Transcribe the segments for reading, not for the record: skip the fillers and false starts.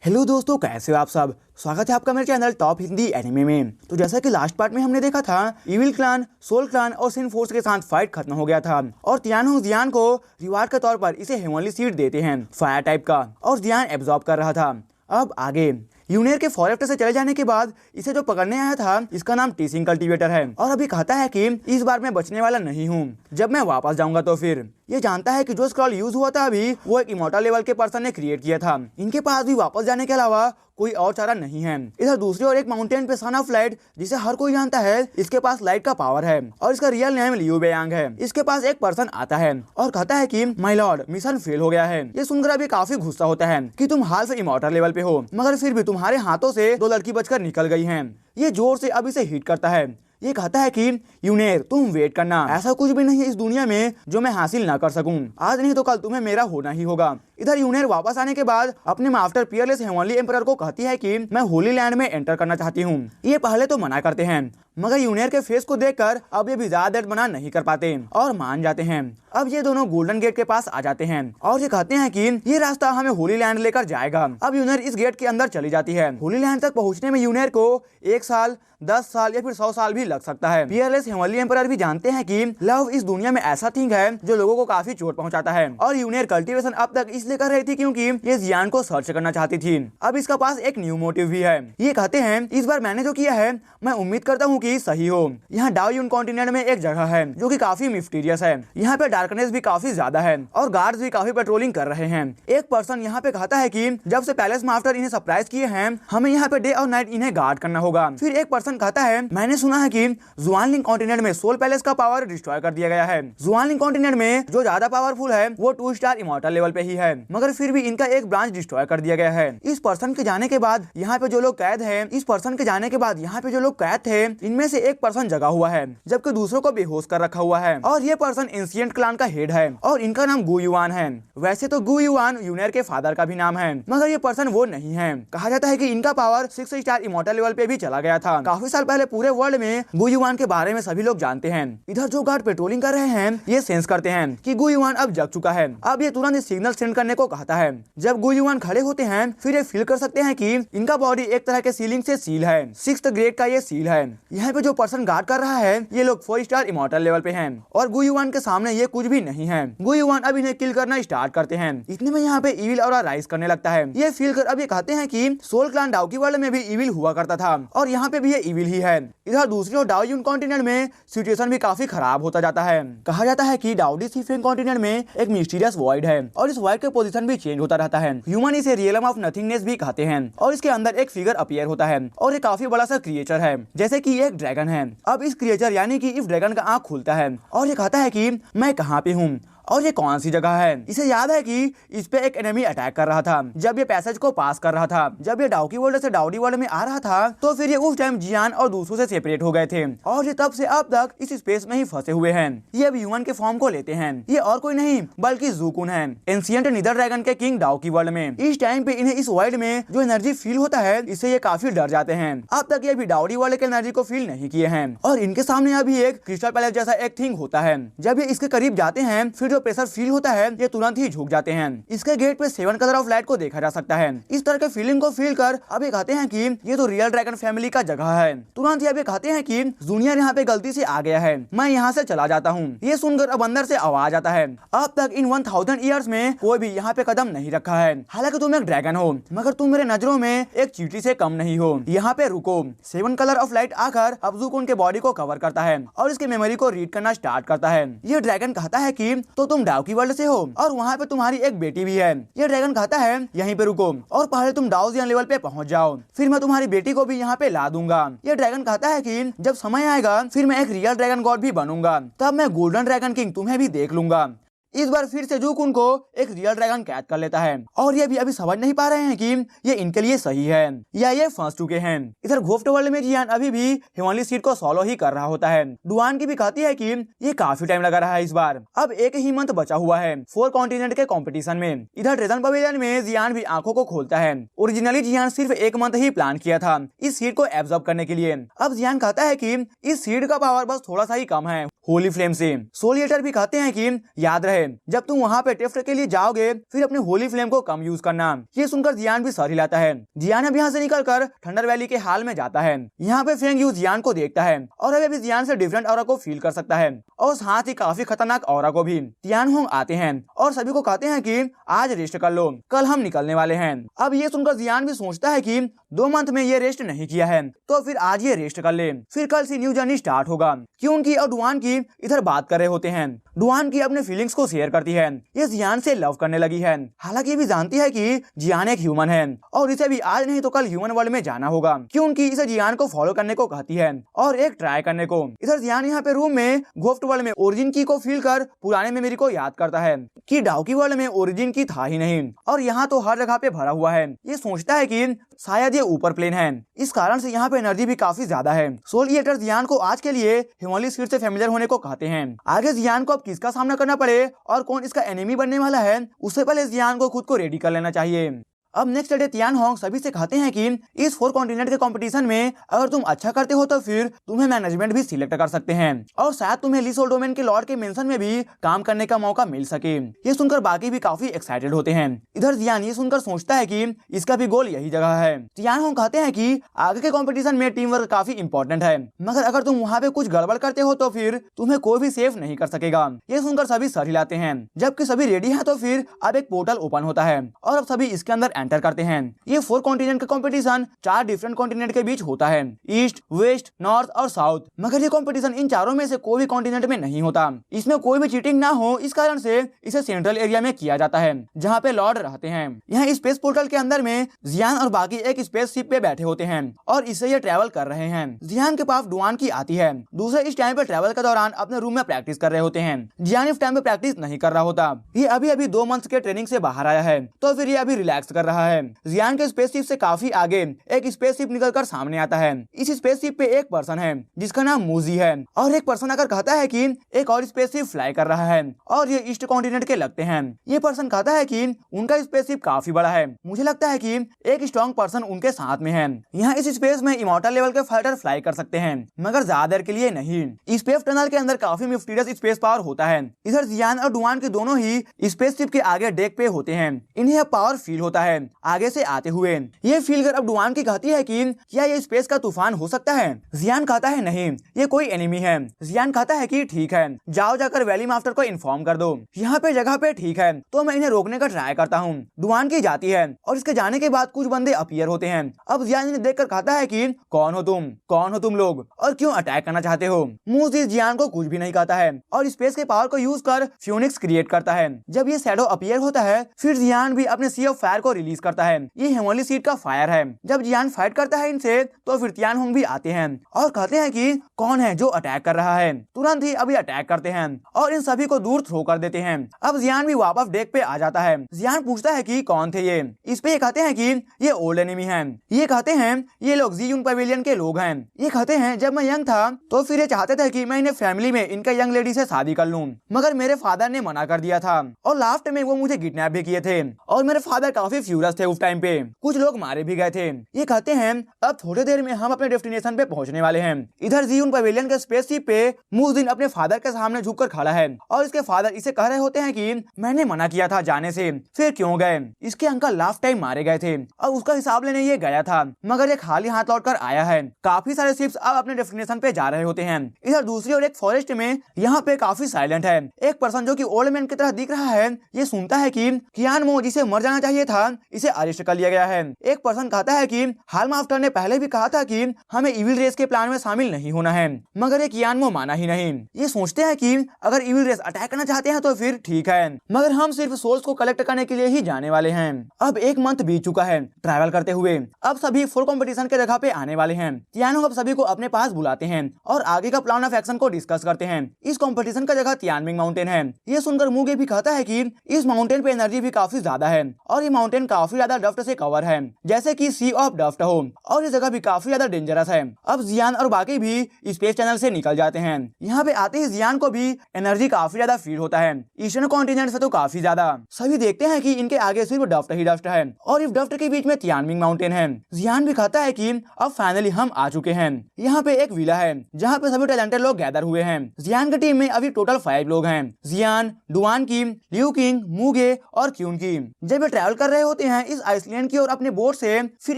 Hello दोस्तों, कैसे हो आप सब। स्वागत है आपका मेरे चैनल टॉप हिंदी एनिमे में। तो जैसा कि लास्ट पार्ट में हमने देखा था, इविल क्लान, सोल क्लान और सिन फोर्स के साथ फाइट खत्म हो गया था और जियान को रिवार्ड के तौर पर इसे हेवनली सीड देते हैं फायर टाइप का, और जियान एब्जॉर्ब कर रहा था। अब आगे यूनियर के फॉरेस्ट से चले जाने के बाद इसे जो पकड़ने आया था, इसका नाम टीसिंग कल्टीवेटर है, और अभी कहता है कि इस बार मैं बचने वाला नहीं हूँ। जब मैं वापस जाऊंगा तो फिर ये जानता है कि जो स्क्रॉल यूज हुआ था अभी, वो एक इमॉर्टल लेवल के पर्सन ने क्रिएट किया था। इनके पास भी वापस जाने के अलावा कोई और चारा नहीं है। इधर दूसरी ओर एक माउंटेन पे सन ऑफ लाइट, जिसे हर कोई जानता है, इसके पास लाइट का पावर है और इसका रियल नेम लियू बेयांग है। इसके पास एक पर्सन आता है और कहता है कि माय लॉर्ड, मिशन फेल हो गया है। ये सुनकर अभी काफी गुस्सा होता है कि तुम हाल से इमॉर्टल लेवल पे हो, मगर फिर भी तुम्हारे हाथों से दो लड़की बचकर निकल गई हैं। ये जोर से अब इसे हिट करता है। ये कहता है कि यूनेर, तुम वेट करना, ऐसा कुछ भी नहीं है इस दुनिया में जो मैं हासिल ना कर सकूं। आज नहीं तो कल तुम्हें मेरा होना ही होगा। इधर यूनेर वापस आने के बाद अपने मास्टर पियरलेस हेवनली एम्परर को कहती है कि मैं होली लैंड में एंटर करना चाहती हूँ। ये पहले तो मना करते हैं, मगर यूनेर के फेस को देखकर अब ये भी ज्यादा देर मना नहीं कर पाते और मान जाते हैं। अब ये दोनों गोल्डन गेट के पास आ जाते हैं और ये कहते हैं कि ये रास्ता हमें होली लैंड लेकर जाएगा। अब यूनेर इस गेट के अंदर चली जाती है। होली लैंड तक पहुंचने में यूनेर को 1 साल, 10 साल या फिर 100 साल भी लग सकता है। पियरलेस हेवनली एम्परर भी जानते हैं कि लव इस दुनिया में ऐसा थिंग है जो लोगों को काफी चोट पहुंचाता है, और यूनेर कल्टीवेशन अब तक इसलिए कर रही थी क्योंकि ये जियान को सर्च करना चाहती थी। अब इसका पास एक न्यू मोटिव भी है। ये कहते हैं इस बार मैंने जो किया है, मैं उम्मीद करता हूँ कि सही हो। यहाँ डाओ यून कॉन्टिनेंट में एक जगह है जो कि काफी मिस्टीरियस है। यहाँ पे डार्कनेस भी काफी ज्यादा है और गार्ड्स भी काफी पेट्रोलिंग कर रहे हैं। एक पर्सन यहाँ पे कहता है कि जब से पैलेस मास्टर इन्हें सरप्राइज किए हैं, हमें यहाँ पे डे और नाइट इन्हें गार्ड करना होगा। फिर एक पर्सन कहता है, मैंने सुना है कि जुआनलिंग कॉन्टिनेंट में सोल पैलेस का पावर डिस्ट्रॉय कर दिया गया है। जुआनलिंग कॉन्टिनेंट में जो ज्यादा पावरफुल है वो 2 स्टार इमॉर्टल लेवल पे ही है, मगर फिर भी इनका एक ब्रांच डिस्ट्रॉय कर दिया गया है। इस पर्सन के जाने के बाद यहाँ पे जो लोग कैद है, इस पर्सन के जाने के बाद यहाँ पे जो लोग कैद थे, इनमें से एक पर्सन जगा हुआ है जबकि दूसरों को बेहोश कर रखा हुआ है, और ये पर्सन एंशिएंट क्लान का हेड है और इनका नाम गु युआन है। वैसे तो गु युआन यूनेर के फादर का भी नाम है, मगर ये पर्सन वो नहीं है। कहा जाता है कि इनका पावर 6 स्टार इमॉर्टल लेवल पे भी चला गया था। काफी साल पहले पूरे वर्ल्ड में गु युआन के बारे में सभी लोग जानते हैं। इधर जो गार्ड पेट्रोलिंग कर रहे हैं, ये सेंस करते हैं कि गु युआन अब जग चुका है। अब ये तुरंत सिग्नल सेंड करने को कहता है। जब गु युआन खड़े होते हैं, फिर ये फील कर सकते हैं कि इनका बॉडी एक तरह के सीलिंग से सील है। 6th ग्रेड का ये सील है। यहाँ पे जो पर्सन गार्ड कर रहा है, ये लोग 4 स्टार इमॉर्टल लेवल पे हैं और गु युआन के सामने ये कुछ भी नहीं है। गु युआन अब इन्हें किल करना स्टार्ट करते हैं। इतने में यहाँ पे इविल ऑरा राइज करने लगता है। ये फील कर अब ये कहते हैं कि सोल क्लान डाओ की वर्ल्ड में भी इविल हुआ करता था और यहाँ पे भी ये इविल ही है। इधर दूसरी ओर डाओ यून कॉन्टिनेंट में सिचुएशन भी काफी खराब होता जाता है। कहा जाता है कि डाओडी सीफेंग कॉन्टिनेंट में एक मिस्टीरियस वॉइड है और इस वॉइड का पोजीशन भी चेंज होता रहता है। ह्यूमन इसे रियलम ऑफ नथिंगनेस भी कहते हैं और इसके अंदर एक फिगर अपीयर होता है और ये काफी बड़ा सा क्रिएचर है, जैसे कि एक ड्रैगन है। अब इस क्रिएचर यानी कि इस ड्रैगन का आंख खुलता है और ये कहता है कि मैं कहाँ पे हूँ और ये कौन सी जगह है। इसे याद है कि इस पे एक एनिमी अटैक कर रहा था जब ये पैसेज को पास कर रहा था। जब ये डाओकी वर्ल्ड से डाउडी वर्ल्ड में आ रहा था, तो फिर ये उस टाइम जियान और दूसरों से सेपरेट हो गए थे और ये तब से अब तक इस स्पेस में ही फंसे हुए हैं। ये अब ह्यूमन के फॉर्म को लेते हैं। ये और कोई नहीं बल्कि जूकुन है, एंशिएंट नीदर ड्रैगन के किंग डाओकी वर्ल्ड में। इस टाइम पे इन्हें इस वर्ल्ड में जो एनर्जी फील होता है, इससे ये काफी डर जाते हैं। अब तक ये भी डाउडी वर्ल्ड के एनर्जी को फील नहीं किए हैं और इनके सामने अभी एक क्रिस्टल पैलेस जैसा एक थिंग होता है। जब ये इसके करीब जाते हैं, फिर जो प्रेशर फील होता है, ये तुरंत ही झुक जाते हैं। इसके गेट पे 7 कलर ऑफ लाइट को देखा जा सकता है। इस तरह के फीलिंग को फील कर अब ये कहते हैं कि ये तो रियल ड्रैगन फैमिली का जगह है। तुरंत ही अब ये कहते हैं कि जूनियर यहाँ पे गलती से आ गया है, मैं यहाँ से चला जाता हूँ। ये सुनकर अब अंदर से आवाज आता है, अब तक इन 1000 ईयर्स में कोई भी यहाँ पे कदम नहीं रखा है। हालांकि तुम एक ड्रैगन हो, मगर तुम मेरे नजरों में एक चींटी से कम नहीं हो। यहाँ पे रुको। 7 कलर ऑफ लाइट आकर अब जूकुन के बॉडी को कवर करता है और इसकी मेमोरी को रीड करना स्टार्ट करता है। ये ड्रैगन कहता है कि तो तुम डाओकी वर्ल्ड से हो और वहाँ पे तुम्हारी एक बेटी भी है। ये ड्रैगन कहता है यहीं पे रुको और पहले तुम डाओजियन लेवल पे पहुंच जाओ, फिर मैं तुम्हारी बेटी को भी यहाँ पे ला दूंगा। ये ड्रैगन कहता है कि जब समय आएगा फिर मैं एक रियल ड्रैगन गॉड भी बनूंगा, तब मैं गोल्डन ड्रैगन किंग तुम्हें भी देख लूंगा। इस बार फिर से जूकुन को एक रियल ड्रैगन कैद कर लेता है और ये भी अभी समझ नहीं पा रहे हैं कि ये इनके लिए सही है या ये फंस चुके हैं। इधर घोफ्ट वर्ल्ड में जियान अभी भी हेवनली सीड को सॉलो ही कर रहा होता है। डुआन की भी कहती है कि ये काफी टाइम लगा रहा है। इस बार अब 1 ही मंथ बचा हुआ है 4 कॉन्टिनेंट के कंपटीशन में। इधर ड्रेजन पवेलियन में जियान भी आंखों को खोलता है। ओरिजिनली जियान सिर्फ 1 मंथ ही प्लान किया था इस सीड को एब्जॉर्ब करने के लिए। अब जियान कहता है कि इस सीड का पावर बस थोड़ा सा ही कम है, होली फ्लेम से। सोल ईटर भी कहते हैं कि याद रहे जब तुम वहाँ पे टेस्ट के लिए जाओगे फिर अपने होली फ्लेम को कम यूज करना। ये सुनकर जियान भी सर हिलाता है। जियान अब यहाँ से निकलकर थंडर वैली के हाल में जाता है। यहाँ पे फेंग यू जियान को देखता है और अभी जियान से डिफरेंट ऑरा को फील कर सकता है और साथ ही काफी खतरनाक ऑरा को भी। तियान होंग आते हैं और सभी को कहते हैं कि आज रेस्ट कर लो, कल हम निकलने वाले हैं। अब ये सुनकर जियान भी सोचता है कि 2 मंथ में ये रेस्ट नहीं किया है तो फिर आज ये रेस्ट कर ले, फिर कल से न्यू जर्नी स्टार्ट होगा। क्यों उनकी और डुआन की इधर बात कर रहे होते हैं। डुआन की अपने फीलिंग्स को शेयर करती है। ये जियान से लव करने लगी है। हालांकि ये भी जानती है कि जियान एक ह्यूमन है और इसे भी आज नहीं तो कल ह्यूमन वर्ल्ड में जाना होगा। क्यों उनकी इसे जियान को फॉलो करने को कहती है और एक ट्राई करने को। इधर जियान यहाँ पे रूम में गोफ्ट वर्ल्ड में ओरिजिन की को फील कर पुराने मेमोरी को याद करता है कि डाउकी वर्ल्ड में ओरिजिन की था ही नहीं और यहाँ तो हर जगह पे भरा हुआ है। ये सोचता है कि शायद ये ऊपर प्लेन है, इस कारण से यहाँ पे एनर्जी भी काफी ज्यादा है। सोल ईटर जियान को आज के लिए हिमालय स्पीड से फेमिलियर होने को कहते हैं। आगे जियान को अब किसका सामना करना पड़े और कौन इसका एनिमी बनने वाला है उससे पहले जियान को खुद को रेडी कर लेना चाहिए। अब नेक्स्ट डे तियान होंग सभी से कहते हैं कि इस 4 कॉन्टिनेंट के कंपटीशन में अगर तुम अच्छा करते हो तो फिर तुम्हें मैनेजमेंट भी सिलेक्ट कर सकते हैं और शायद तुम्हें ली सोल डोमेन के लॉर्ड के मेंशन में भी काम करने का मौका मिल सके। ये सुनकर बाकी भी काफी एक्साइटेड होते हैं। इधर जियान ये सुनकर सोचता है कि इसका भी गोल यही जगह है। तियान होंग कहते हैं कि आगे के कॉम्पिटिशन में टीम वर्क काफी इंपॉर्टेंट है, मगर अगर तुम वहाँ पे कुछ गड़बड़ करते हो तो फिर तुम्हें कोई भी सेफ नहीं कर सकेगा। ये सुनकर सभी सर हिलाते हैं। जबकि सभी रेडी है तो फिर अब एक पोर्टल ओपन होता है और अब सभी इसके अंदर एंटर करते हैं। ये 4 कॉन्टिनेंट का कंपटीशन 4 डिफरेंट कॉन्टिनेंट के बीच होता है, ईस्ट, वेस्ट, नॉर्थ और साउथ। मगर ये कंपटीशन इन चारों में से कोई भी कॉन्टिनेंट में नहीं होता। इसमें कोई भी चीटिंग ना हो, इस कारण से इसे सेंट्रल एरिया में किया जाता है जहाँ पे लॉर्ड रहते हैं। यहाँ स्पेस पोर्टल के अंदर में जियान और बाकी एक स्पेस शिप पे बैठे होते हैं और इससे ये ट्रेवल कर रहे हैं। जियान के पास डुआन की आती है। दूसरे इस टाइम पे ट्रेवल के दौरान अपने रूम में प्रैक्टिस कर रहे होते हैं। जियान इस टाइम पे प्रैक्टिस नहीं कर रहा होता। ये अभी 2 मंथ के ट्रेनिंग से बाहर आया है तो फिर ये अभी रिलैक्स कर रहा है। जियान के स्पेसशिप से काफी आगे एक स्पेसशिप निकलकर सामने आता है। इस स्पेसशिप पे एक पर्सन है जिसका नाम मूजी है और एक पर्सन आकर कहता है कि एक और स्पेसशिप फ्लाई कर रहा है और ये ईस्ट कॉन्टिनेंट के लगते हैं। ये पर्सन कहता है कि उनका स्पेसशिप काफी बड़ा है, मुझे लगता है कि एक स्ट्रॉन्ग पर्सन उनके साथ में है। यहाँ इस स्पेस में इमॉर्टल लेवल के फाइटर फ्लाई कर सकते हैं मगर ज्यादा देर के लिए नहीं। स्पेस टनल के अंदर काफी मिस्टीरियस स्पेस पावर होता है। इधर जियान और डुआन के दोनों ही स्पेसशिप के आगे डेक पे होते हैं। इन्हें पावर फील होता है आगे से आते हुए। ये फील कर अब डुआन की कहती है कि क्या ये स्पेस का तूफान हो सकता है। जियान कहता है नहीं, ये कोई एनिमी है। जियान कहता है कि ठीक है, जाओ जाकर वैली मास्टर को इन्फॉर्म कर दो। यहाँ पे जगह पे ठीक है तो मैं इन्हें रोकने का ट्राई करता हूँ। डुआन की जाती है और इसके जाने के बाद कुछ बंदे अपीयर होते हैं। अब जियान इन्हें देखकर कहता है कि कौन हो तुम लोग और क्यों अटैक करना चाहते हो। मूजी जियान को कुछ भी नहीं कहता है और स्पेस के पावर को यूज कर फ्यूनिक्स क्रिएट करता है। जब ये शैडो अपीयर होता है फिर जियान भी अपने सी ऑफ फायर को रिलीज करता है। ये हेमोली सीड का फायर है। जब जियान फाइट करता है इनसे तो फिर तियान होंग भी आते हैं और कहते हैं कि कौन है जो अटैक कर रहा है। तुरंत ही अभी अटैक करते हैं और इन सभी को दूर थ्रो कर देते हैं। अब जियान भी वापस डेक पे आ जाता है। जियान पूछता है कि कौन थे ये। इस पे ये कहते हैं कि ये ओल्ड एनिमी हैं। ये कहते हैं ये लोग जीयून पवेलियन के लोग हैं। ये कहते हैं जब मैं यंग था तो फिर ये चाहते थे कि मैं इन्हें फैमिली में इनके यंग लेडी से शादी कर लूं, मगर मेरे फादर ने मना कर दिया था और लास्ट में वो मुझे किडनैप भी किए थे और मेरे फादर काफी फ्यूरियस थे उस टाइम पे। कुछ लोग मारे भी गए थे। ये कहते हैं अब थोड़ी देर में हम अपने डेस्टिनेशन पे पहुंचने वाले हैं। इधर जीयून पवेलियन के स्पेसशिप पे मूजिन अपने फादर के सामने झुककर खड़ा है और इसके फादर इसे कह रहे होते हैं कि मैंने मना किया था जाने से, फिर क्यों गए। इसके अंकल लास्ट टाइम मारे गए थे और उसका हिसाब लेने ये गया था, मगर ये खाली हाथ लौट कर आया है। काफी सारे शिप्स अब अपने डेस्टिनेशन पे जा रहे होते हैं। इधर दूसरी ओर एक फॉरेस्ट में यहाँ पे काफी साइलेंट है। एक पर्सन जो कि ओल्ड मैन की तरह दिख रहा है ये सुनता है कि कियान मो जिसे मर जाना चाहिए था इसे अरेस्ट कर लिया गया है। एक पर्सन कहता है कि हाल मास्टर ने पहले भी कहा था कि हमें इविल रेस के प्लान में शामिल नहीं होना है, मगर ये कियान मो माना ही नहीं। ये सोचते हैं कि अगर इविल रेस अटैक करना चाहते हैं तो फिर ठीक है, मगर हम सिर्फ सोल्स को कलेक्ट करने के लिए ही जाने वाले हैं। अब 1 मंथ बीत चुका है ट्रैवल करते हुए। अब सभी फुल कंपटीशन के जगह पे आने वाले हैं। तियानो अब सभी को अपने पास बुलाते हैं और आगे का प्लान ऑफ एक्शन को डिस्कस करते हैं। इस कंपटीशन का जगह तियानमिंग माउंटेन है। ये सुनकर मुगे भी कहता है कि इस माउंटेन पे एनर्जी भी काफी ज्यादा है और ये माउंटेन काफी ज्यादा डस्ट से कवर है, जैसे कि सी ऑफ डस्ट हो, और ये जगह भी काफी ज्यादा डेंजरस है। अब जियान और बाकी भी स्पेस चैनल से निकल जाते हैं। यहाँ पे आते ही जियान को भी एनर्जी काफी ज्यादा फील होता है, ईस्टर्न कॉन्टिनेंट से तो काफी ज्यादा। सभी देखते हैं कि इनके आगे सिर्फ डस्ट ही डस्ट है, और इस डस्ट के बीच में तियानमिंग माउंटेन है। जियान भी कहता है कि अब फाइनली हम आ चुके हैं। यहाँ पे एक विला है जहाँ पे सभी टैलेंटेड लोग गैदर हुए हैं। जियान की टीम में अभी टोटल 5 लोग हैं, जियान, डुआन किम, लिu किंग, मूगे और क्यून की। जब ये ट्रैवल कर रहे होते हैं इस आइसलैंड की ओर अपने बोट से, फिर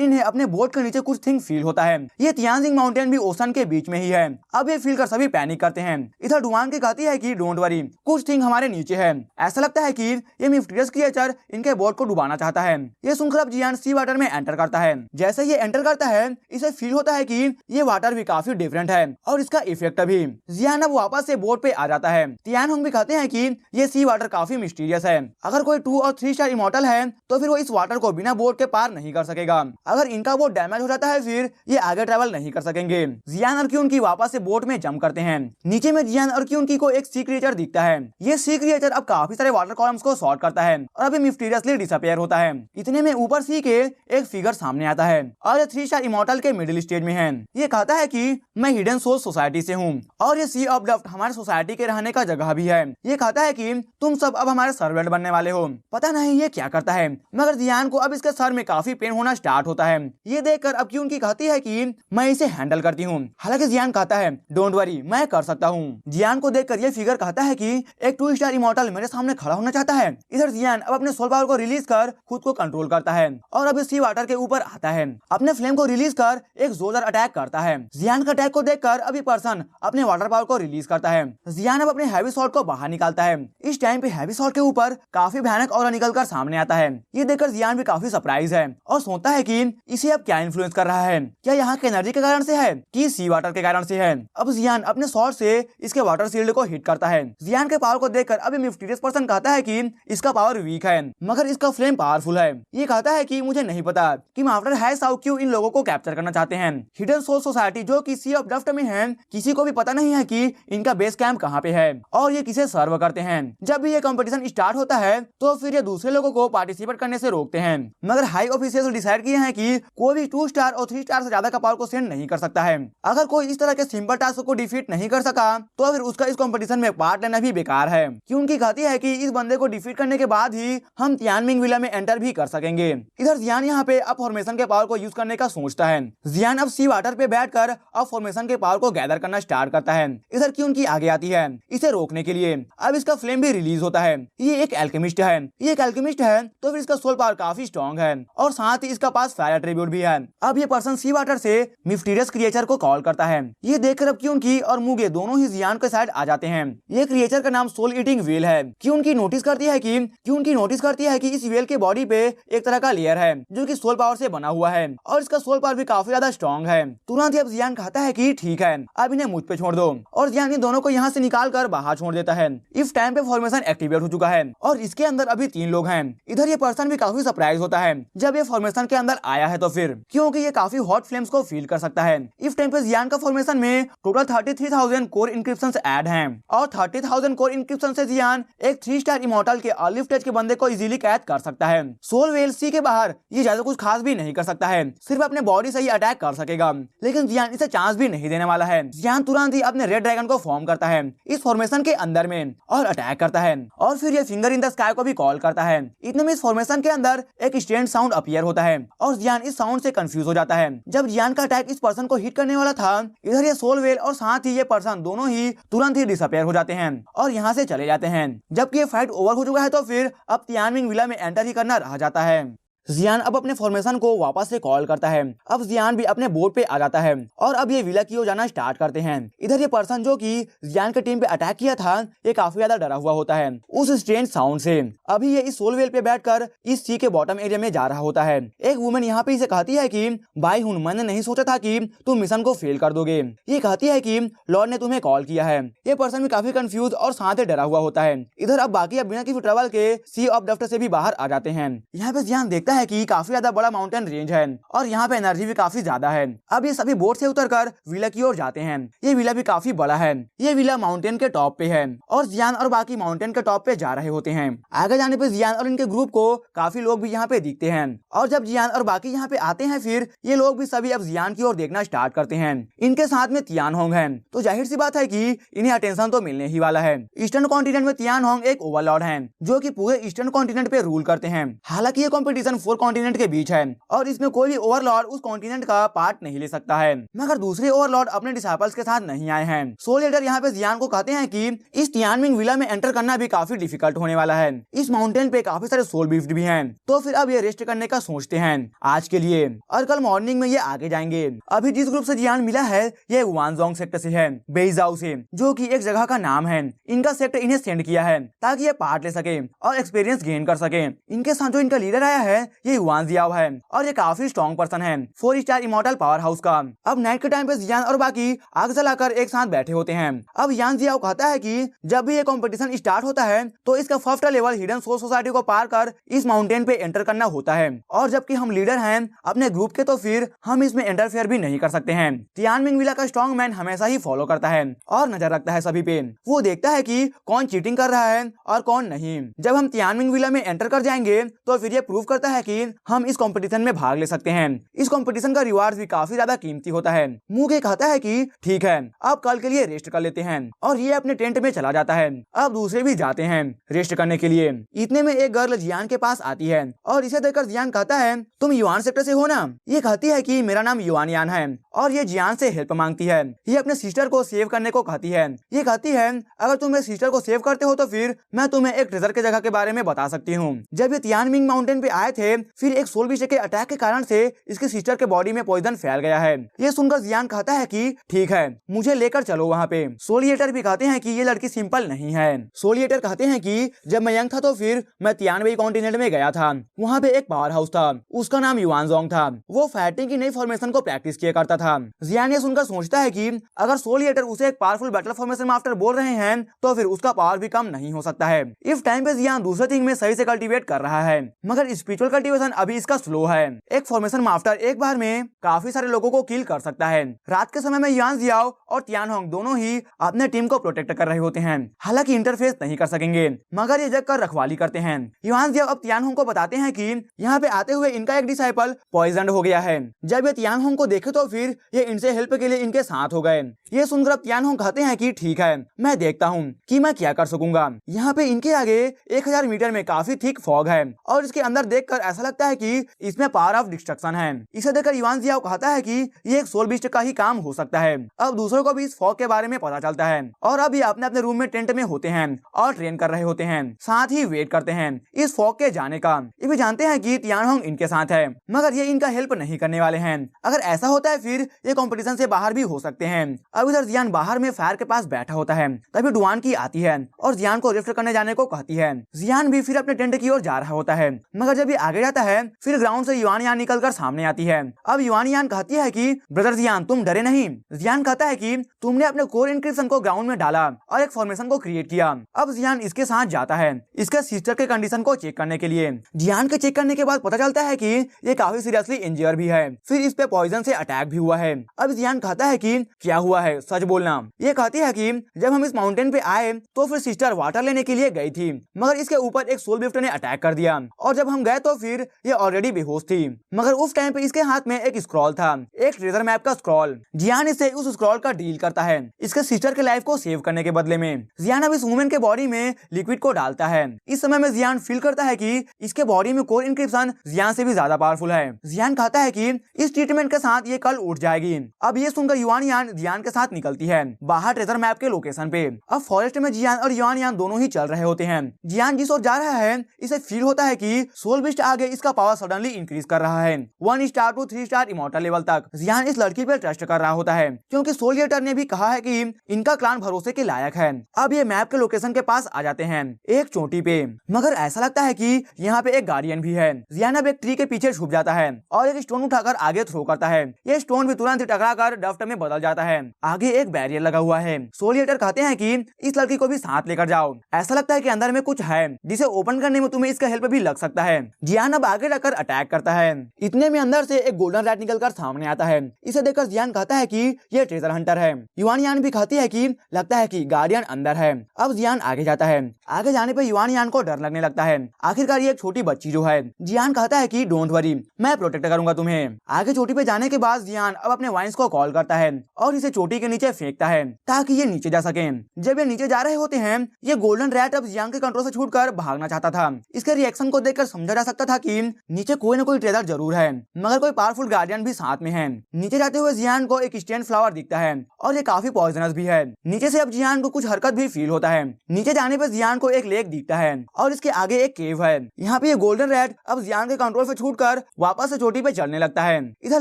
इन्हें अपने बोट के नीचे कुछ थिंग फील होता है। ये तियानजिंग माउंटेन भी ओशन के बीच में ही है। अब ये फील कर सभी पैनिक करते हैं। इधर डुआन की कहती है कि डोंट वरी, कुछ थिंग हमारे नीचे है। ऐसा लगता है कि ये मिस्टीरियस क्रिएचर इनके बोट को डुबाना चाहता है। ये सुनकर अब जियान सी वाटर में एंटर करता है। जैसे ये एंटर करता है इसे फील होता है कि ये वाटर भी काफी डिफरेंट है और इसका इफेक्ट भी। जियान अब वापस से बोट पे आ जाता है। तियानहोंग भी कहते हैं कि ये सी वाटर काफी मिस्टीरियस है। अगर कोई 2 और 3 स्टार इमॉर्टल है तो फिर वो इस वाटर को बिना बोट के पार नहीं कर सकेगा। अगर इनका बोट डैमेज हो जाता है फिर ये आगे ट्रेवल नहीं कर सकेंगे। जियान और क्यून की वापस से बोट में जंप करते हैं। नीचे में जियान और क्यून की को एक सी क्रिएचर दिखता है। ये सी क्रिएचर अब काफी सारे वाटर कॉलम्स को शॉर्ट करता है और अभी मिस्टीरियसली डिसअपियर होता है। इतने में ऊपर सी के एक फिगर सामने आता है और ये 3 स्टार इमॉर्टल के मिडिल स्टेज में है। ये कहता है कि मैं हिडन सोल सोसाइटी से हूँ और ये सी ऑफ डस्ट हमारे सोसाइटी के रहने का जगह भी है। ये कहता है कि तुम सब अब हमारे सर्वेंट बनने वाले हो। पता नहीं ये क्या करता है, मगर जियान को अब इसके सर में काफी पेन होना स्टार्ट होता है। ये देखकर अब क्यून की कहती है कि मैं इसे हैंडल करती हूँ। हालांकि जियान कहता है डोंट वरी, मैं कर सकता हूँ। जियान को देखकर ये फिगर कहता है कि एक 2 स्टार इमॉर्टल मेरे सामने खड़ा होना चाहता है। इधर जियान अब अपने सोल पावर को रिलीज कर खुद को कंट्रोल करता है और अब सी वाटर के ऊपर आता है। अपने फ्लेम को रिलीज कर एक जोरदार अटैक करता है। जियान का अटैक को देखकर अभी पर्सन अपने वाटर पावर को रिलीज करता है। जियान अब अपने हैवी शॉट को बाहर निकालता है। इस टाइम पे हैवी शॉट के ऊपर काफी भयानक ऑरा निकलकर सामने आता है। ये देखकर जियान भी काफी सरप्राइज है और सोचता है कि इसे अब क्या इन्फ्लुएंस कर रहा है, क्या यहाँ के एनर्जी के कारण से है कि सी वाटर के कारण से है। अब जियान अपने शॉट से इसके वाटर शील्ड को हिट करता है। जियान के पावर को देखकर अभी मिस्टीरियस पर्सन कहता है कि इसका पावर वीक है मगर इसका फ्लेम पावरफुल है। ये कहता है कि मुझे नहीं पता कि मास्टर है साउ क्यों इन लोगों को कैप्चर करना चाहते हैं। हिडन सोल सोसाइटी जो कि सी ऑफ डस्ट में है, किसी को भी पता नहीं है कि इनका बेस कैंप कहाँ पे है और ये किसे सर्व करते हैं। जब भी ये कंपटीशन स्टार्ट होता है तो फिर ये दूसरे लोगों को पार्टिसिपेट करने से रोकते हैं, मगर हाई ऑफिशियल्स डिसाइड किए हैं कि कोई भी 2 स्टार और 3 स्टार से ज्यादा का पावर को सेंड नहीं कर सकता है। अगर कोई इस तरह के सिंपल टास्क को डिफीट नहीं कर सका तो फिर उसका इस कंपटीशन में पार्ट लेना भी बेकार है। क्योंकि कहती है कि इस बंदे को डिफीट करने के बाद ही हम तियानमिंग विला में एंटर भी कर सकेंगे। इधर जियान यहाँ पे अब फॉर्मेशन के पावर को यूज करने का सोचता है। जियान अब सी वाटर पे बैठकर अब फॉर्मेशन के पावर को गैदर करना स्टार्ट करता है। इधर क्यों की आगे आती है इसे रोकने के लिए। अब इसका फ्लेम भी रिलीज होता है। ये एक एल्केमिस्ट है। ये एक एल्केमिस्ट है तो फिर इसका सोल पावर काफी स्ट्रॉन्ग है और साथ ही इसका पास फायर एट्रीब्यूट भी है। अब ये पर्सन सी वाटर से मिस्टीरियस क्रिएचर को कॉल करता है। ये देखकर अब क्यों की और मूगे दोनों ही जियान के साइड आ जाते हैं। ये क्रिएचर का नाम सोल ईटिंग वेल है। क्यों की नोटिस करती है कि इस वेल के बॉडी पे एक तरह का लेयर है जो कि सोल पावर से बना हुआ है और इसका सोल पावर भी काफी ज्यादा स्ट्रॉन्ग है। तुरंत ही अब जियान कहता है कि ठीक है अब इन्हें मुझ पे छोड़ दो और जियान इन दोनों को यहाँ से निकाल कर बाहर छोड़ देता है। इस टाइम पे फॉर्मेशन एक्टिवेट हो चुका है और इसके अंदर अभी 3 लोग हैं। इधर ये पर्सन भी काफी सरप्राइज होता है जब ये फॉर्मेशन के अंदर आया है तो फिर क्योंकि ये काफी हॉट फ्लेम्स को फील कर सकता है। इस टाइम पे जियान का फॉर्मेशन में टोटल 33,000 कोर इंक्रिप्शन ऐड हैं और 30,000 कोर इंक्रिप्शन से जियान एक 3 स्टार इमॉर्टल के अर्ली स्टेज के बंदे को इजीली कैद कर सकता है। सोल वेल सी के बाहर ये ज्यादा कुछ खास भी नहीं कर सकता है, सिर्फ अपने बॉडी से ही अटैक कर सकेगा, लेकिन जियान इसे चांस भी नहीं देने वाला है। जियान तुरंत ही अपने रेड ड्रैगन को फॉर्म करता है इस फॉर्मेशन के अंदर में और अटैक करता है और फिर ये फिंगर इन द स्काई को भी कॉल करता है। इतने में इस फॉर्मेशन के अंदर एक स्ट्रेंज साउंड अपीयर होता है और जियान इस साउंड से कंफ्यूज हो जाता है। जब जियान का अटैक इस पर्सन को हिट करने वाला था इधर ये सोल वेल और साथ ही ये पर्सन दोनों ही तुरंत ही डिसअपियर हो जाते हैं और यहाँ से चले जाते हैं। जबकि ये फाइट ओवर हो चुका है तो फिर अब तियानमिंग विला में एंटर ही करना रह जाता है। जियान अब अपने फॉर्मेशन को वापस से कॉल करता है। अब जियान भी अपने बोट पे आ जाता है और अब ये विला की ओर जाना स्टार्ट करते हैं। इधर ये पर्सन जो कि जियान के टीम पे अटैक किया था ये काफी ज्यादा डरा हुआ होता है उस स्ट्रेंज साउंड से। अभी ये इस सोल वेल पे बैठकर इस सी के बॉटम एरिया में जा रहा होता है। एक वुमेन यहाँ पे इसे कहती है कि भाई हुन मैंने नहीं सोचा था कि तुम मिशन को फेल कर दोगे। ये कहती है कि लॉर्ड ने तुम्हें कॉल किया है। ये पर्सन भी काफी कंफ्यूज और साथ ही डरा हुआ होता है। इधर अब बाकी बिना किसी ट्रबल के सी ऑफ डस्ट से भी बाहर आ जाते हैं। यहाँ पे जियान देखता है कि काफी ज्यादा बड़ा माउंटेन रेंज है और यहाँ पे एनर्जी भी काफी ज्यादा है। अब ये सभी बोट से उतरकर विला की ओर जाते हैं। ये विला भी काफी बड़ा है। ये विला माउंटेन के टॉप पे है और जियान और बाकी माउंटेन के टॉप पे जा रहे होते हैं। आगे जाने पे जियान और इनके ग्रुप को काफी लोग भी यहाँ पे दिखते हैं और जब जियान और बाकी यहाँ पे आते हैं फिर ये लोग भी सभी अब जियान की ओर देखना स्टार्ट करते हैं। इनके साथ में तियानहोंग है तो जाहिर सी बात है कि इन्हें अटेंशन तो मिलने ही वाला है। ईस्टर्न कॉन्टिनेंट में तियानहोंग एक ओवरलॉर्ड है जो कि पूरे ईस्टर्न कॉन्टिनेंट पे रूल करते हैं। हालांकि ये कंपटीशन 4 कॉन्टिनेंट के बीच है और इसमें कोई भी ओवरलॉर्ड उस कॉन्टिनेंट का पार्ट नहीं ले सकता है। मगर दूसरे ओवरलॉर्ड अपने डिसाइपल्स के साथ नहीं आए हैं। सोल ईटर यहाँ पे जियान को कहते हैं कि इस तियानमिंग विला में एंटर करना भी काफी डिफिकल्ट होने वाला है। इस माउंटेन पे काफी सारे सोल बीफ्ट भी हैं। तो फिर अब ये रेस्ट करने का सोचते हैं आज के लिए और कल मॉर्निंग में ये आगे जाएंगे। अभी जिस ग्रुप से जियान मिला है ये वानजोंग सेक्टर से है, बेइजाओ से, जो कि एक जगह का नाम है। इनका सेक्टर इन्हें सेंड किया है ताकि ये पार्ट ले सके और एक्सपीरियंस गेन कर सके। इनके साथ जो इनका लीडर आया है ये युआन जियाओ है और ये काफी स्ट्रॉन्ग पर्सन है, 4 स्टार इमॉर्टल पावर हाउस का। अब नाइट के टाइम पे जियान और बाकी आग जलाकर एक साथ बैठे होते हैं। अब यान जियाओ कहता है कि जब भी ये कंपटीशन स्टार्ट होता है तो इसका first level hidden soul society को पार कर इस माउंटेन पे एंटर करना होता है और जबकि हम लीडर हैं अपने ग्रुप के तो फिर हम इसमें इंटरफेयर भी नहीं कर सकते हैं। तियानमिंग विला का स्ट्रॉन्ग मैन हमेशा ही फॉलो करता है और नजर रखता है सभी पे। वो देखता है कि कौन चीटिंग कर रहा है और कौन नहीं। जब हम तियानमिंग विला में एंटर कर जाएंगे तो फिर ये प्रूव करता है कि हम इस कंपटीशन में भाग ले सकते हैं। इस कंपटीशन का रिवार्ड भी काफी ज्यादा कीमती होता है। मुंह के कहता है कि ठीक है अब कल के लिए रेस्ट कर लेते हैं और ये अपने टेंट में चला जाता है। अब दूसरे भी जाते हैं रेस्ट करने के लिए। इतने में एक गर्ल जियान के पास आती है और इसे देखकर जियान कहता है तुम युआन सेक्टर से हो ना। ये कहती है कि मेरा नाम युआन यान है और ये जियान से हेल्प मांगती है। ये अपने सिस्टर को सेव करने को कहती है। ये कहती है अगर तुम मेरे सिस्टर को सेव करते हो तो फिर मैं तुम्हें एक ट्रेजर के जगह के बारे में बता सकती हूँ। जब ये तियानमिंग माउंटेन पे आए थे फिर एक सोल बीस्ट के अटैक के कारण से इसकी सिस्टर के बॉडी में पॉइजन फैल गया है। ये सुनकर जियान कहता है कि ठीक है मुझे लेकर चलो वहाँ पे। सोलिएटर भी कहते हैं कि ये लड़की सिंपल नहीं है। सोलिएटर कहते हैं कि जब मैं यंग था तो फिर मैं तियानवे कॉन्टिनेंट में गया था। वहाँ पे एक पावर हाउस था, उसका नाम युआनजोंग था। वो फाइटिंग की नई फॉर्मेशन को प्रैक्टिस किया करता था। जियान ये सुनकर सोचता है कि अगर सोलिएटर उसे एक पावरफुल बैटल फॉर्मेशन मास्टर बोल रहे हैं तो फिर उसका पावर भी कम नहीं हो सकता है। इस टाइम पे जियान दूसरे थिंग में सही से कल्टीवेट कर रहा है मगर स्पिरिचुअल कल्टीवेशन अभी इसका स्लो है। एक फॉर्मेशन मास्टर एक बार में काफी सारे लोगों को किल कर सकता है। रात के समय में युआन जियाओ और तियानहोंग दोनों ही अपने टीम को प्रोटेक्ट कर रहे होते हैं। हालांकि इंटरफेस नहीं कर सकेंगे मगर ये जग कर रखवाली करते हैं। युआन जियाओ अब तियानहोंग को बताते हैं कि यहाँ पे आते हुए इनका एक डिसाइपल पॉइजन हो गया है। जब ये तियानहोंग को देखे तो फिर ये इनसे हेल्प के लिए इनके साथ हो गए। ये सुनकर अब तियानहोंग कहते हैं कि ठीक है मैं देखता हूँ कि मैं क्या कर सकूंगा। यहाँ पे इनके आगे 1000 मीटर में काफी थिक फॉग है और इसके अंदर देखकर ऐसा लगता है कि इसमें पावर ऑफ डिस्ट्रक्शन है। इसे देखकर युआन जियाओ कहता है कि ये एक सोल बीस्ट का ही काम हो सकता है। अब दूसरों को भी इस फॉग के बारे में पता चलता है और अब ये अपने अपने रूम में टेंट में होते हैं और ट्रेन कर रहे होते हैं, साथ ही वेट करते हैं इस फॉग के जाने का। ये भी जानते हैं कि तियानहोंग इनके साथ है मगर ये इनका हेल्प नहीं करने वाले हैं। अगर ऐसा होता है फिर ये कंपटीशन से बाहर भी हो सकते हैं। अब इधर जियान बाहर में फायर के पास बैठा होता है तभी डुआन की आती है और जियान को रेस्ट करने जाने को कहती है। जियान भी फिर अपने टेंट की ओर जा रहा होता है मगर जब ये आगे जाता है फिर ग्राउंड से युआन यान निकलकर सामने आती है। अब युआन यान कहती है कि ब्रदर जियान तुम डरे नहीं। जियान कहता है कि तुमने अपने कोर इंक्रिप्शन को ग्राउंड में डाला और एक फॉर्मेशन को क्रिएट किया। अब जियान इसके साथ जाता है इसके सिस्टर के कंडीशन को चेक करने के लिए। जियान के चेक करने के बाद पता चलता है कि ये काफी सीरियसली इंजर भी है, फिर इस पे पॉइजन से अटैक भी हुआ है। अब जियान कहता है कि क्या हुआ है सच बोलना। ये कहती है कि जब हम इस माउंटेन पे आए तो फिर सिस्टर वाटर लेने के लिए गई थी मगर इसके ऊपर एक सोल बिफ्ट ने अटैक कर दिया और जब हम गए तो फिर ये ऑलरेडी बेहोश थी। मगर उस टाइम पे इसके हाथ में एक स्क्रॉल था, एक ट्रेजर मैप का स्क्रॉल। जियान इससे उस स्क्रॉल का डील करता है इसके सिस्टर के लाइफ को सेव करने के बदले में। जियान अब इस वुमेन के बॉडी में लिक्विड को डालता है। इस समय में जियान फील करता है कि इसके बॉडी में कोर इंक्रिप्शन जियान से भी ज्यादा पावरफुल है। जियान कहता है कि इस ट्रीटमेंट के साथ ये कल उठ जाएगी। अब ये सुनकर युआन यान जियान के साथ निकलती है बाहर ट्रेजर मैप के लोकेशन पे। अब फॉरेस्ट में जियान और युआन यान दोनों ही चल रहे होते हैं। जियान जिस ओर जा रहा है इसे फील होता है कि सोल बीस्ट आगे इसका पावर सडनली इंक्रीज कर रहा है 1 star to 3 star immortal level तक। जियान इस लड़की पे ट्रस्ट कर रहा होता है क्योंकि सोलिएटर ने भी कहा है कि इनका क्लान भरोसे के लायक है। अब ये मैप के लोकेशन के पास आ जाते हैं एक चोटी पे मगर ऐसा लगता है कि यहाँ पे एक गार्डियन भी है। जियान अब एक ट्री के पीछे छुप जाता है और एक स्टोन उठाकर आगे थ्रो करता है। ये स्टोन स्टोन भी तुरंत ही टकराकर डस्ट में बदल जाता है। आगे एक बैरियर लगा हुआ है। सोलिएटर कहते हैं कि इस लड़की को भी साथ लेकर जाओ, ऐसा लगता है कि अंदर में कुछ है जिसे ओपन करने में तुम्हें इसका हेल्प भी लग सकता है। जियान अब आगे रखकर अटैक करता है। इतने में अंदर से एक गोल्डन रैट निकलकर सामने आता है। इसे देखकर जियान कहता है कि यह ट्रेजर हंटर है। युआन यान भी कहती है कि लगता है कि गार्डियन अंदर है। अब जियान आगे जाता है। आगे जाने पर युआन यान को डर लगने लगता है। आखिरकार ये एक छोटी बच्ची जो है। जियान कहता है कि डोंट वरी, मैं प्रोटेक्ट करूंगा तुम्हें। आगे चोटी पे जाने के बाद जियान अब अपने वाइन्स को कॉल करता है और इसे चोटी के नीचे फेंकता है ताकि ये नीचे जा सके। जब ये नीचे जा रहे होते हैं, ये गोल्डन रैट अब जियान के कंट्रोल से छूटकर भागना चाहता था। इसके रिएक्शन को देखकर समझा जा सकता था कि नीचे कोई न कोई ट्रेजर जरूर है, मगर कोई पावरफुल गार्डियन भी साथ में है। नीचे जाते हुए जियान को एक स्टैंड फ्लावर दिखता है और ये काफी पॉइजनस भी है। नीचे से अब जियान को कुछ हरकत भी फील होता है। नीचे जाने पर जियान को एक लेक दिखता है और इसके आगे एक केव है। यहाँ पे ये गोल्डन रैट अब जियान के कंट्रोल से छूटकर वापस से चोटी पे चढ़ने लगता है। इधर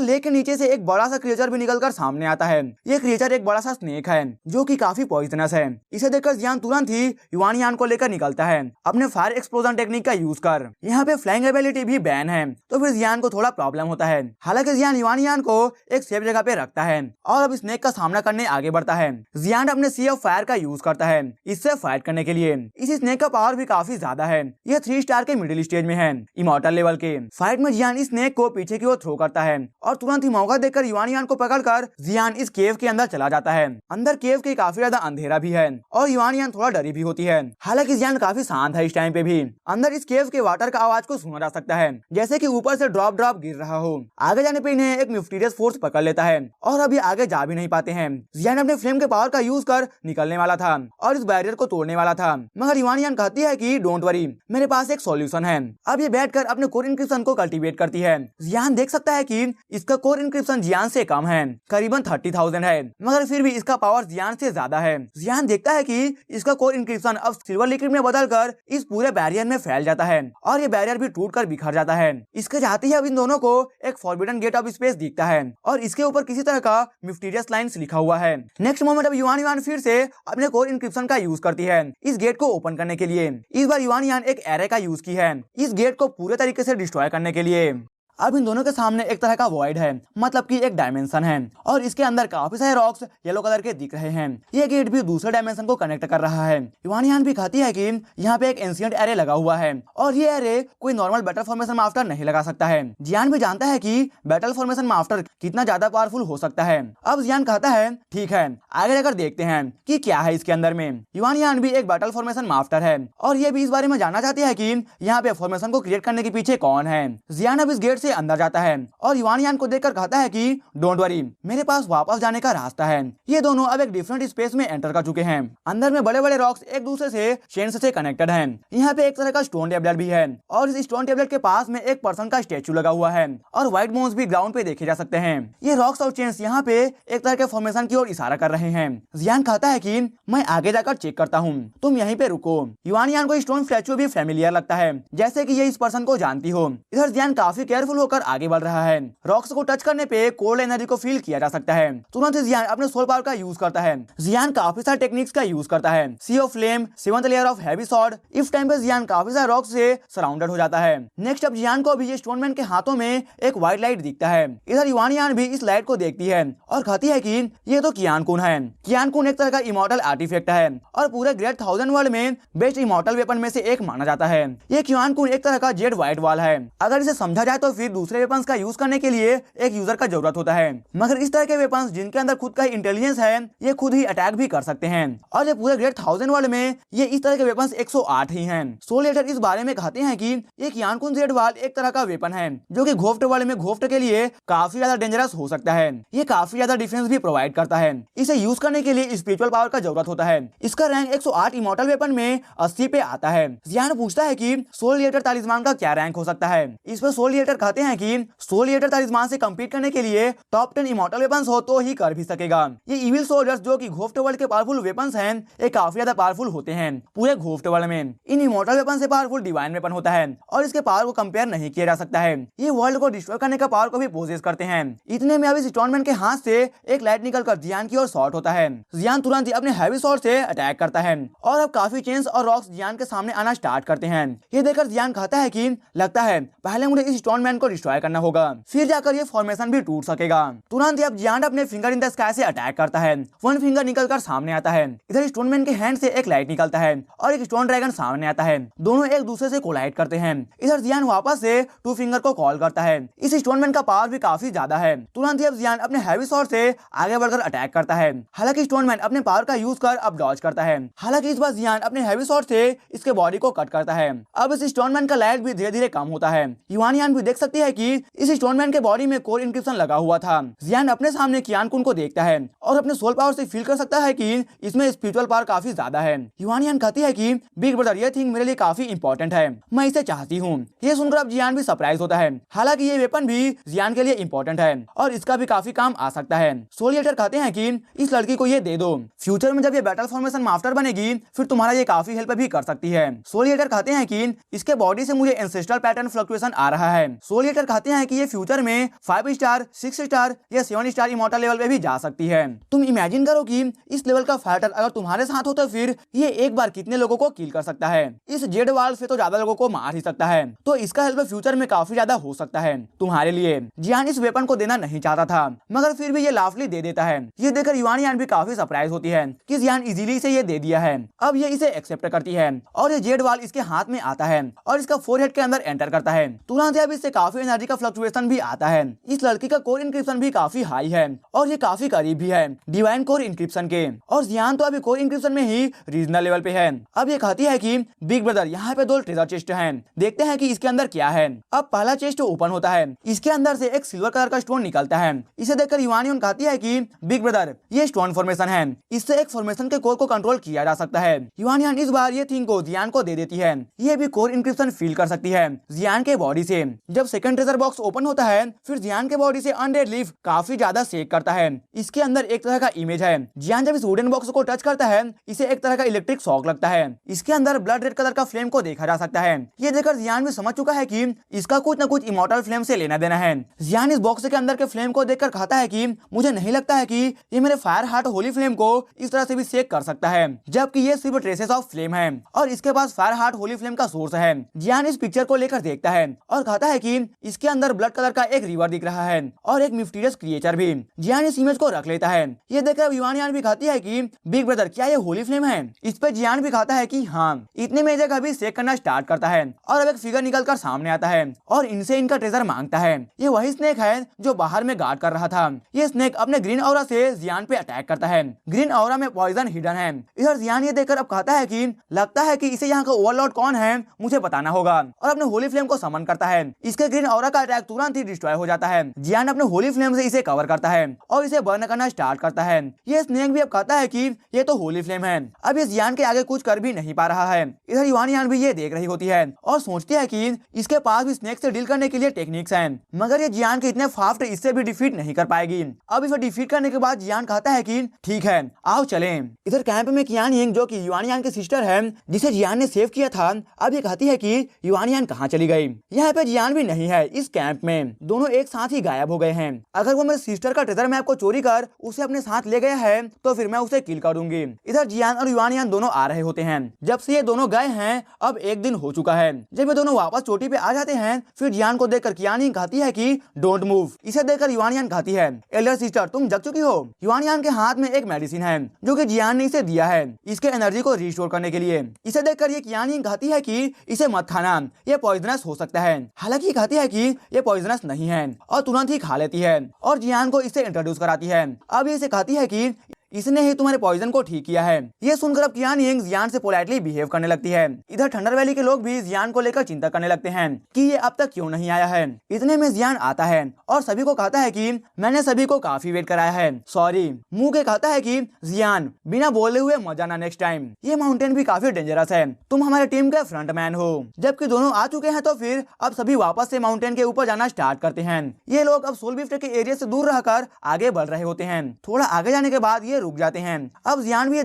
लेक के नीचे से एक बड़ा सा क्रिएचर भी निकलकर सामने आता है। ये क्रिएचर एक बड़ा सा स्नेक है जो कि काफी पॉइजनस है। इसे देखकर जियान तुरंत ही युआन यान को लेकर निकलता है अपने फायर एक्सप्लोजन टेक्निक का यूज कर। यहाँ पे फ्लाइंग एबिलिटी भी बैन है, तो फिर जियान को थोड़ा प्रॉब्लम होता है। हालांकि जियान युआन यान को एक सेफ जगह पे रखता है और अब स्नेक का सामना करने आगे बढ़ता है। जियान अपने सी ऑफ फायर का यूज करता है इससे फाइट करने के लिए। इस स्नेक का पावर भी काफी ज्यादा है। यह 3 स्टार के मिडिल स्टेज में है, इमॉर्टल लेवल के। फाइट में जियान इस स्नेक को पीछे की ओर थ्रो करता है और तुरंत ही मौका देकर युआन यान को पकड़कर जियान इस केव के अंदर चला जाता है। अंदर केव के काफी ज्यादा अंधेरा भी है और युआन यान थोड़ा डरी भी होती है। हालांकि जियान काफी शांत है इस टाइम पे भी। अंदर इस केव के वाटर का आवाज को सुना जा सकता है जैसे कि ऊपर से ड्रॉप ड्रॉप गिर रहा हो। आगे जाने पे इन्हें एक मिस्टीरियस फोर्स पकड़ लेता है और अभी आगे जा भी नहीं पाते हैं। जियान अपने फ्लेम के पावर का यूज कर निकलने वाला था और इस बैरियर को तोड़ने वाला था, मगर युआन यान कहती है कि डोंट वरी, मेरे पास एक सॉल्यूशन है। अब ये बैठकर अपने कोर इंक्रिप्शन को कल्टीवेट करती है। जियान देख सकता है कि इसका कोर इंक्रिप्शन जियान से कम है, करीबन 30,000 है, मगर फिर भी इसका पावर जियान से ज्यादा है। जियान देखता है कि इसका कोर इंक्रिप्शन अब सिल्वर लिक्विड में बदलकर इस पूरे बैरियर में फैल जाता है और ये बैरियर भी टूटकर बिखर जाता है। इसके जाते ही अब इन दोनों को एक फॉरबिडन गेट ऑफ स्पेस दिखता है और इसके ऊपर किसी तरह का मिस्टीरियस लाइंस लिखा हुआ है। नेक्स्ट मोमेंट अब युआन यान फिर से अपने कोर इंक्रिप्शन का यूज करती है इस गेट को ओपन करने के लिए। इस बार युआन यान एक एरे का यूज की है इस गेट को पूरे तरीके से डिस्ट्रॉय करने के लिए। अब इन दोनों के सामने एक तरह का वॉइड है, मतलब कि एक डायमेंशन है और इसके अंदर काफी सारे रॉक्स येलो कलर के दिख रहे हैं। ये गेट भी दूसरे डायमेंशन को कनेक्ट कर रहा है। युआन यान भी कहती है कि यहाँ पे एक एंशिएंट एरे लगा हुआ है और ये एरे कोई नॉर्मल बैटल फॉर्मेशन मास्टर नहीं लगा सकता है। जियान भी जानता है कि बैटल फॉर्मेशन मास्टर कितना ज्यादा पावरफुल हो सकता है। अब जियान कहता है ठीक है, आगे जाकर देखते हैं कि क्या है इसके अंदर में। युआन यान भी एक बैटल फॉर्मेशन मास्टर है और ये भी इस बारे में जानना चाहती है कि यहाँ पे फॉर्मेशन को क्रिएट करने के पीछे कौन है। जियान अब इस गेट से अंदर जाता है और युआन यान को देखकर कहता है कि डोंट वरी, मेरे पास वापस जाने का रास्ता है। ये दोनों अब एक डिफरेंट स्पेस में एंटर कर चुके हैं। अंदर में बड़े बड़े रॉक्स एक दूसरे से चेन्स से कनेक्टेड हैं। यहाँ पे एक तरह का स्टोन टेबलेट भी है और इस स्टोन टेबलेट के पास में एक पर्सन का स्टेचू लगा हुआ है और व्हाइट बोन्स भी ग्राउंड पे देखे जा सकते हैं। ये रॉक्स और चेन्स यहाँ पे एक तरह के फॉर्मेशन की ओर इशारा कर रहे हैं। जियान कहता है कि मैं आगे जाकर चेक करता हूँ, तुम यहीं पे रुको। युआन यान को स्टोन स्टैचू भी फेमिलियर लगता है, जैसे कि ये इस पर्सन को जानती हो। इधर जियान काफी केयरफुल होकर आगे बढ़ रहा है। रॉक्स को टच करने पे कोल्ड एनर्जी को फील किया जा सकता है। तुरंत जियान अपने सोल पावर का यूज करता है। जियान काफी सारे टेक्निक्स का यूज करता है। Sea of flame, 7th layer of heavy sword. इस टाइम पे जियान काफी सारे रॉक्स से सराउंडेड हो जाता है। नेक्स्ट अब जियान को अभी ये स्टोनमैन के हाथों में एक व्हाइट लाइट दिखता है। इधर युआन यान भी इस लाइट को देखती है और कहती है कि ये तो कियान कुन है। कियान कुन एक तरह का इमॉर्टल आर्टिफैक्ट है और पूरे ग्रेट 1000 वर्ल्ड में बेस्ट इमॉर्टल वेपन में से एक माना जाता है। ये कियान कुन एक तरह का जेड व्हाइट वॉल है। अगर इसे समझा जाए तो फिर दूसरे वेपन्स का यूज करने के लिए एक यूजर का जरूरत होता है, मगर इस तरह के वेपन्स जिनके अंदर खुद का इंटेलिजेंस है ये खुद ही अटैक भी कर सकते हैं और ये पूरे ग्रेट 1000 वर्ल्ड में ये इस तरह के वेपन्स 108 ही हैं। सोल एटर इस बारे में कहते हैं कि ये कियान कुन जेड वॉल एक तरह का वेपन है जो कि घोफ्ट वर्ल्ड में घोफ्ट के लिए काफी ज्यादा डेंजरस हो सकता है। ये काफी ज्यादा डिफेंस भी प्रोवाइड करता है। इसे यूज करने के लिए स्पिरिचुअल पावर का जरूरत होता है। इसका रैंक 108 इमॉर्टल वेपन में 80 पे आता है। जियान पूछता है कि सोल एटर तालिस्मान का क्या रैंक हो सकता है। इस पर सोल एटर कहते हैं कि सोल एटर तालिस्मान से कम्पीट करने के लिए टॉप 10 इमॉर्टल वेपन्स हो तो ही कर भी सकेगा। ये इविल सोल्जर्स जो कि घोफ्ट वर्ल्ड के पावरफुल वेपन्स हैं, ये काफी ज्यादा पावरफुल होते हैं पूरे घोफ्ट वर्ल्ड में। इन इमॉर्टल वेपन से पावरफुल डिवाइन वेपन होता है और इसके पावर को कंपेयर नहीं किया जा सकता है। ये वर्ल्ड को डिस्ट्रॉय करने का पावर को भी पोजेस करते हैं। इतने में अब इस स्टोनमैन के हाथ से एक लाइट निकलकर जियान की ओर शॉट होता है। जियान तुरंत ही अपने हैवी शॉट से अटैक करता है और अब काफी चेन्स और रॉक्स जियान के सामने आना स्टार्ट करते हैं। ये देखकर जियान कहता है कि लगता है पहले मुझे इस स्टोनमैन को डिस्ट्रॉय करना होगा, फिर जाकर ये फॉर्मेशन भी टूट सकेगा। तुरंत अब जियांट अपने फिंगर इन द स्काई से अटैक करता है। वन फिंगर निकलकर सामने आता है। इधर स्टोनमैन के हैंड से एक लाइट निकलता है और एक स्टोन ड्रैगन सामने आता है। दोनों एक दूसरे से कोलाइड करते हैं। इधर जियान वापस से टू फिंगर को कॉल करता है। इस स्टोनमैन का पावर भी काफी ज्यादा है। तुरंत ही अब जियान अपने हैवी स्वॉर्ड से आगे बढ़कर अटैक करता है। हालांकि स्टोनमैन अपने पावर का यूज कर अब डॉज करता है। हालांकि इस बार जियान अपने हैवी स्वॉर्ड से इसके बॉडी को कट करता है। अब इस स्टोनमैन का लाइट भी धीरे धीरे कम होता है। युआन यान भी देख सकती है कि इस स्टोनमैन के बॉडी में कोर इंक्रिप्शन लगा हुआ था। जियान अपने सामने कियान कुन को देखता है और अपने सोल पावर से फील कर सकता है कि इसमें स्पिरिचुअल पावर काफी ज्यादा है। युआन यान कहती है कि बिग ब्रदर ये थिंग मेरे लिए काफी इंपॉर्टेंट है, मैं इसे चाहती हूँ। ये सुनकर अब जियान भी सरप्राइज होता है। हालांकि ये वेपन भी जियान के लिए इंपॉर्टेंट है और इसका भी काफी काम आ सकता है। सोल ईटर कहते हैं कि इस लड़की को ये दे दो, फ्यूचर में जब ये बैटल फॉर्मेशन मास्टर बनेगी फिर तुम्हारा ये काफी हेल्प भी कर सकती है। सोल ईटर कहते हैं कि इसके बॉडी से मुझे एंसेस्ट्रल पैटर्न फ्लक्चुएशन आ रहा है। सोल ईटर कहते हैं कि ये फ्यूचर में 5 स्टार 6 स्टार या 7 स्टार इमॉर्टल लेवल पे भी जा सकती है। तुम इमेजिन करो कि इस लेवल का फाइटर अगर तुम्हारे साथ हो तो फिर ये एक बार कितने लोगों को किल कर सकता है। इस जेड वाल से तो ज्यादा लोगों को मार ही सकता है, तो इसका हेल्प फ्यूचर में काफी ज्यादा हो सकता है तुम्हारे लिए। जियान इस वेपन को देना नहीं चाहता था मगर फिर भी ये लाफली दे देता है। ये देखकर युआन यान भी काफी सरप्राइज होती है कि जियान इजीली से ये दे दिया है। अब ये इसे एक्सेप्ट करती है और ये जेड वाल इसके हाथ में आता है और इसका फोरहेड के अंदर एंटर करता है। तुरंत अब इससे काफी एनर्जी का फ्लक्चुएशन भी आता है। इस लड़की का कोर इंक्रिप्शन भी काफी हाई है और ये काफी करीब भी है डिवाइन कोर इंक्रिप्शन के। और जियान तो अभी कोर इंक्रिप्शन में ही रीजनल लेवल पे है। अब ये कहती है कि बिग ब्रदर यहाँ पे 2 ट्रेजर चेस्ट हैं, देखते हैं कि इसके अंदर क्या है। अब पहला चेस्ट ओपन होता है। इसके अंदर से एक सिल्वर कलर का स्टोन निकलता है। इसे देखकर युआन कहती है कि बिग ब्रदर ये स्टोन फॉर्मेशन है, इससे एक फॉर्मेशन के कोर को कंट्रोल किया जा सकता है। युआन इस बार ये थिंग को जियान को दे देती है। ये भी कोर इंक्रिप्शन फील कर सकती है जियान के बॉडी से। जब सेकंड ट्रेजर बॉक्स ओपन होता है फिर जियान के बॉडी से अनडेड लीफ काफी ज्यादा शेक करता है। इसके अंदर एक तरह का इमेज है। जियान जब इस वुडन बॉक्स को टच करता है इसे एक तरह का इलेक्ट्रिक शॉक लगता है। इसके अंदर ब्लड रेड कलर का फ्लेम को देखा जा सकता है। ये देखकर जियान भी समझ चुका है कि इसका कुछ न कुछ इमॉर्टल फ्लेम से लेना देना है। जियान इस बॉक्स के अंदर के फ्लेम को देखकर कहता है कि मुझे नहीं लगता है कि ये मेरे फायर हार्ट होली फ्लेम को इस तरह से भी शेक कर सकता है, जबकि ये सिर्फ ट्रेसेस ऑफ फ्लेम है और इसके पास फायर हार्ट होली फ्लेम का सोर्स है। जियान इस पिक्चर को लेकर देखता है और कहता है कि इसके अंदर ब्लड कलर का एक रिवर दिख रहा है और एक मिस्टीरियस क्रिएचर भी। जियान इस इमेज को रख लेता है। ये देखकर युआन भी कहती है कि बिग ब्रदर क्या ये होली फ्लेम है। इस पे जियान भी कहता है कि हाँ। इतने में जगह भी शेक करना स्टार्ट करता है और अब एक फिगर निकलकर सामने आता है और इनसे इनका ट्रेजर मांगता है। ये वही स्नेक है जो बाहर में गार्ड कर रहा था। ये स्नेक अपने ग्रीन ऑरा से जियान पे अटैक करता है। ग्रीन ऑरा में पॉइजन हिडन है। इधर जियान ये देखकर अब कहता है कि लगता है कि इसे यहाँ का ओवरलॉर्ड कौन है मुझे बताना होगा और अपने होली फ्लेम को समन करता है। इसके ग्रीन ऑरा का अटैक तुरंत ही डिस्ट्रॉय हो जाता है। जियान अपने होली फ्लेम से इसे कवर करता है और इसे बर्न करना स्टार्ट करता है। ये स्नेक भी अब कहता है कि ये तो होली फ्लेम है। अब ये जियान के आगे कुछ कर भी नहीं पा रहा है। इधर युआन भी ये देख रही होती है और सोचती है कि इसके पास भी स्नेक से डील करने के लिए टेक्निक्स हैं, मगर ये जियान के इतने फास्ट इससे भी डिफीट नहीं कर पाएगी। अब इसे डिफीट करने के बाद जियान कहता है कि ठीक है आओ चलें। इधर कैंप में कियान यिंग जो कि युआन की सिस्टर है जिसे जियान ने सेव किया था, अब ये कहती है कि युआन कहाँ चली गई। यहाँ पे जियान भी नहीं है इस कैंप में, दोनों एक साथ ही गायब हो गए हैं। अगर वो मेरे सिस्टर का ट्रेजर मैप को चोरी कर उसे अपने साथ ले गया है तो फिर मैं उसे किल कर दूंगी। इधर जियान और युआन दोनों आ रहे होते हैं। जब से ये दोनों गए हैं अब 1 दिन हो चुका है। जब ये दोनों वापस चोटी पे आ जाते हैं फिर जियान को देखकर कियान यिंग कहती है कि डोंट मूव। इसे देखकर युआन कहती है एल्डर सिस्टर तुम जग चुकी हो। युआन के हाथ में एक मेडिसिन है जो कि जियान ने इसे दिया है इसके एनर्जी को रिस्टोर करने के लिए। इसे देखकर ये कियान यिंग कहती है कि इसे मत खाना, ये पॉइजनस हो सकता है। हालांकि कहती है कि ये पॉइजनस नहीं है और तुरंत ही खा लेती है और जियान को इसे इंट्रोड्यूस कराती है। अब ये इसे कहती है कि इसने ही तुम्हारे पॉइजन को ठीक किया है। ये सुनकर अब कियान यिंग जियान से पोलाइटली बिहेव करने लगती है। इधर थंडर वैली के लोग भी जियान को लेकर चिंता करने लगते हैं कि ये अब तक क्यों नहीं आया है। इतने में जियान आता है और सभी को कहता है कि मैंने सभी को काफी वेट कराया है, सॉरी। मुंह के कहता है कि जियान बिना बोले हुए मत जाना नेक्स्ट टाइम, ये माउंटेन भी काफी डेंजरस है, तुम हमारे टीम के फ्रंट मैन हो। जबकि दोनों आ चुके हैं तो फिर अब सभी वापस से माउंटेन के ऊपर जाना स्टार्ट करते हैं। ये लोग अब सोल गिफ्ट के एरिया से दूर रहकर आगे बढ़ रहे होते हैं। थोड़ा आगे जाने के बाद ये ये रुक जाते हैं। अब जियान भी ये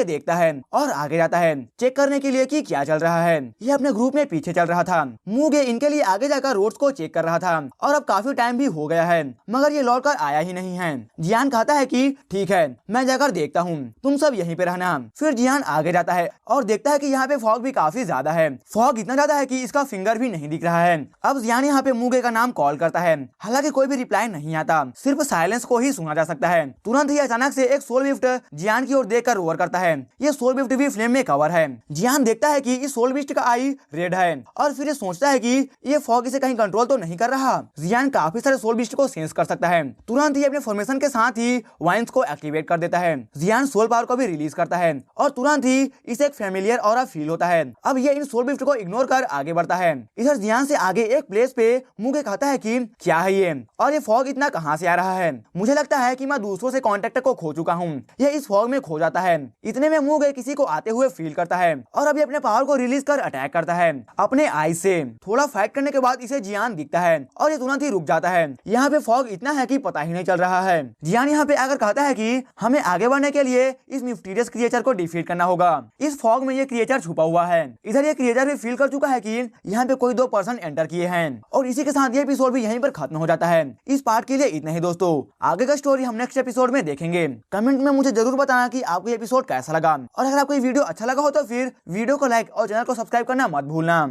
देखता है और आगे जाता है चेक करने के लिए कि क्या चल रहा है। ये अपने ग्रुप में पीछे चल रहा था। मूगे इनके लिए आगे जाकर रोड्स को चेक कर रहा था और अब काफी टाइम भी हो गया है मगर ये लौट कर आया ही नहीं है। जियान कहता है कि ठीक है मैं जाकर देखता हूँ, तुम सब यहीं पे रहना। फिर जियान आगे जाता है और देखता है कि यहाँ पे फॉग भी काफी ज्यादा है। फॉग इतना ज्यादा है कि इसका फिंगर भी नहीं दिख रहा है। अब जियान यहाँ पे मूगे का नाम कॉल करता है, हालांकि कोई भी रिप्लाई नहीं आता, सिर्फ साइलेंस को ही सुना जा सकता है। तुरंत ही अचानक से एक सोल बिफ्ट जियान की ओर देखकर रोअर करता है। ये सोल बिफ्ट भी फ्लेम में कवर है। जियान देखता है कि इस सोल बिफ्ट का आई रेड है और फिर ये सोचता है कि ये फॉग इसे कहीं कंट्रोल तो नहीं कर रहा। जियान काफी सारे सोल बिफ्ट को सेंस कर सकता है। तुरंत ही अपने फॉर्मेशन के साथ ही वाइन्स को एक्टिवेट कर देता है। जियान सोल पावर को भी रिलीज करता है और तुरंत ही इसे एक फैमिलियर ऑरा फील होता है। अब ये इन सोल बिफ्ट को इग्नोर कर आगे बढ़ता है। इधर जियान से आगे एक प्लेस पे मूगे कहता है कि क्या है ये और ये फॉग इतना कहां से आ रहा है। मुझे लगता है कि मैं दूसरों से कांटेक्ट को खो चुका हूँ। ये इस फॉग में खो जाता है। इतने में मूगे किसी को आते हुए फील करता है और अभी अपने पावर को रिलीज कर अटैक करता है अपने आई से। थोड़ा फाइट करने के बाद इसे जियान दिखता है और ये तुरंत ही रुक जाता है। यहाँ पे फॉग इतना है कि पता ही नहीं चल रहा है। जियान यहाँ पे आकर कहता है कि हमें आगे बढ़ने के लिए इस मिस्टीरियस क्रिएचर को डिफीट करना होगा। इस फॉग में ये क्रिएचर छुपा हुआ है। इधर ये क्रिएचर भी फील कर चुका है कि यहाँ पे कोई 2 पर्सन एंटर किए हैं और इसी के साथ ये एपिसोड भी यहीं पर खत्म हो जाता है। इस पार्ट के लिए इतना ही दोस्तों, आगे का स्टोरी हम नेक्स्ट एपिसोड में देखेंगे। कमेंट में मुझे जरूर बताना कि आपको ये एपिसोड कैसा लगा और अगर आपको ये वीडियो अच्छा लगा हो तो फिर वीडियो को लाइक और चैनल को सब्सक्राइब करना मत भूलना।